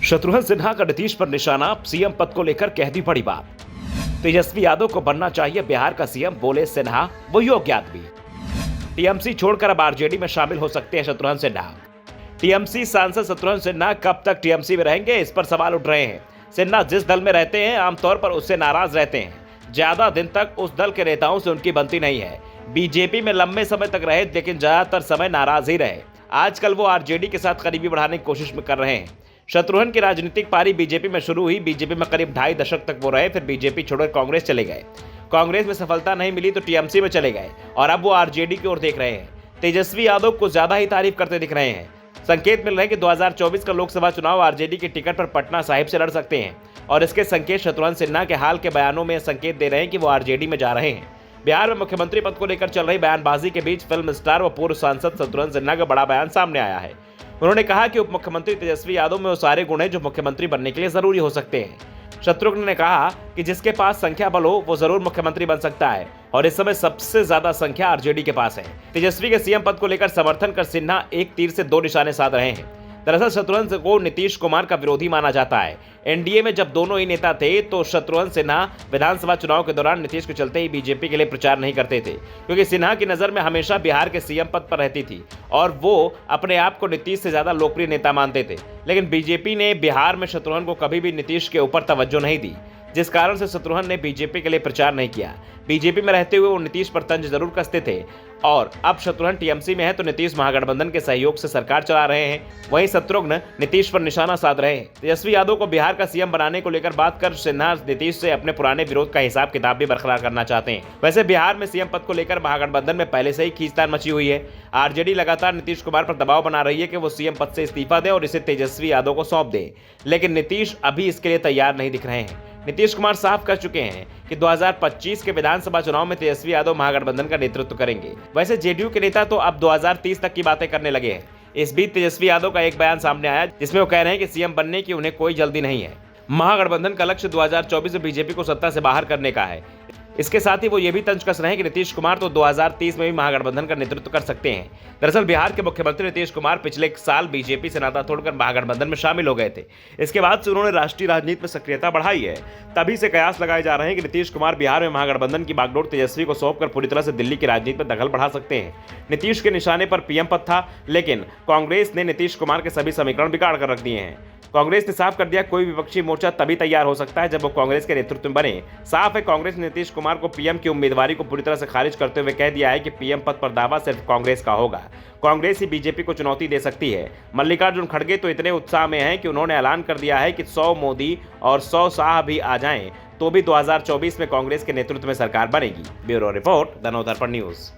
शत्रुघ्न सिन्हा का नीतीश पर निशाना, सीएम पद को लेकर कह दी बड़ी बात। तेजस्वी यादव को बनना चाहिए बिहार का सीएम, बोले सिन्हा, वो योग्य आदमी। टीएमसी छोड़कर अब आरजेडी में शामिल हो सकते हैं शत्रुघ्न सिन्हा। टीएमसी सांसद शत्रुघ्न सिन्हा कब तक टीएमसी में रहेंगे, इस पर सवाल उठ रहे हैं। सिन्हा जिस दल में रहते हैं आमतौर पर उससे नाराज रहते हैं। ज्यादा दिन तक उस दल के नेताओं से उनकी बनती नहीं है। बीजेपी में लंबे समय तक रहे, लेकिन ज्यादातर समय नाराज ही रहे। आजकल वो आरजेडी के साथ करीबी बढ़ाने की कोशिश में कर रहे हैं। शत्रुघ्न की राजनीतिक पारी बीजेपी में शुरू हुई। बीजेपी में करीब 2.5 दशक तक वो रहे, फिर बीजेपी छोड़कर कांग्रेस चले गए। कांग्रेस में सफलता नहीं मिली तो टीएमसी में चले गए और अब वो आरजेडी की ओर देख रहे हैं। तेजस्वी यादव को ज्यादा ही तारीफ करते दिख रहे हैं। संकेत मिल रहे हैं कि 2024 का लोकसभा चुनाव आरजेडी की टिकट पर पटना साहिब से लड़ सकते हैं और इसके संकेत शत्रुघ्न सिन्हा के हाल के बयानों में संकेत दे रहे हैं कि वो आरजेडी में जा रहे हैं। बिहार में मुख्यमंत्री पद को लेकर चल रही बयानबाजी के बीच फिल्म स्टार व पूर्व सांसद शत्रुघ्न सिन्हा का बड़ा बयान सामने आया है। उन्होंने कहा कि उप मुख्यमंत्री तेजस्वी यादव में वो सारे गुण हैं जो मुख्यमंत्री बनने के लिए जरूरी हो सकते हैं। शत्रुघ्न ने कहा कि जिसके पास संख्या बल हो वो जरूर मुख्यमंत्री बन सकता है और इस समय सबसे ज्यादा संख्या आरजेडी के पास है। तेजस्वी के सीएम पद को लेकर समर्थन कर सिन्हा एक तीर से 2 निशाने साध रहे हैं। दरअसल शत्रुघ्न को नीतीश कुमार का विरोधी माना जाता है। एनडीए में जब दोनों ही नेता थे तो शत्रुघ्न सिन्हा विधानसभा चुनाव के दौरान नीतीश के चलते ही बीजेपी के लिए प्रचार नहीं करते थे, क्योंकि सिन्हा की नजर में हमेशा बिहार के सीएम पद पर रहती थी और वो अपने आप को नीतीश से ज्यादा लोकप्रिय नेता मानते थे। लेकिन बीजेपी ने बिहार में शत्रुघ्न को कभी भी नीतीश के ऊपर तवज्जो नहीं दी, जिस कारण से शत्रुघ्न ने बीजेपी के लिए प्रचार नहीं किया। बीजेपी में रहते हुए वो नीतीश पर तंज जरूर कसते थे और अब शत्रुघ्न टीएमसी में है तो नीतीश महागठबंधन के सहयोग से सरकार चला रहे हैं। वहीं शत्रुघ्न नीतीश पर निशाना साध रहे हैं। तेजस्वी यादव को बिहार का सीएम बनाने को लेकर बात कर सिन्हा नीतीश से अपने पुराने विरोध का हिसाब किताब भी बरकरार करना चाहते हैं। वैसे बिहार में सीएम पद को लेकर महागठबंधन में पहले से ही खींचतान मची हुई है। आरजेडी लगातार नीतीश कुमार पर दबाव बना रही है कि वो सीएम पद से इस्तीफा दें और इसे तेजस्वी यादव को सौंप दें, लेकिन नीतीश अभी इसके लिए तैयार नहीं दिख रहे हैं। नीतीश कुमार साफ कर चुके हैं कि 2025 के विधानसभा चुनाव में तेजस्वी यादव महागठबंधन का नेतृत्व करेंगे। वैसे जेडीयू के नेता तो अब 2030 तक की बातें करने लगे हैं। इस बीच तेजस्वी यादव का एक बयान सामने आया जिसमें वो कह रहे हैं कि सीएम बनने की उन्हें कोई जल्दी नहीं है। महागठबंधन का लक्ष्य 2024 में बीजेपी को सत्ता से बाहर करने का है। इसके साथ ही वो ये भी तंज कस रहे हैं कि नीतीश कुमार तो 2030 में भी महागठबंधन का नेतृत्व कर सकते हैं। दरअसल बिहार के मुख्यमंत्री नीतीश कुमार पिछले साल बीजेपी से नाता तोड़कर महागठबंधन में शामिल हो गए थे। इसके बाद से उन्होंने राष्ट्रीय राजनीति में सक्रियता बढ़ाई है। तभी से कयास लगाए जा रहे हैं कि नीतीश कुमार बिहार में महागठबंधन की बागडोर तेजस्वी को सौंपकर पूरी तरह से दिल्ली की राजनीति में दखल बढ़ा सकते हैं। नीतीश के निशाने पर पीएम पद था, लेकिन कांग्रेस ने नीतीश कुमार के सभी समीकरण बिगाड़ कर रख दिए हैं। कांग्रेस ने साफ कर दिया कोई विपक्षी मोर्चा तभी तैयार हो सकता है जब वो कांग्रेस के नेतृत्व में बने। साफ है, कांग्रेस ने नीतीश कुमार को पीएम की उम्मीदवारी को पूरी तरह से खारिज करते हुए कह दिया है कि पीएम पद पर दावा सिर्फ कांग्रेस का होगा। कांग्रेस ही बीजेपी को चुनौती दे सकती है। मल्लिकार्जुन खड़गे तो इतने उत्साह में हैं कि उन्होंने ऐलान कर दिया है कि 100 मोदी और 100 शाह भी आ जाएं तो भी 2024 में कांग्रेस के नेतृत्व में सरकार बनेगी। Bureau report, the Navdarpan news.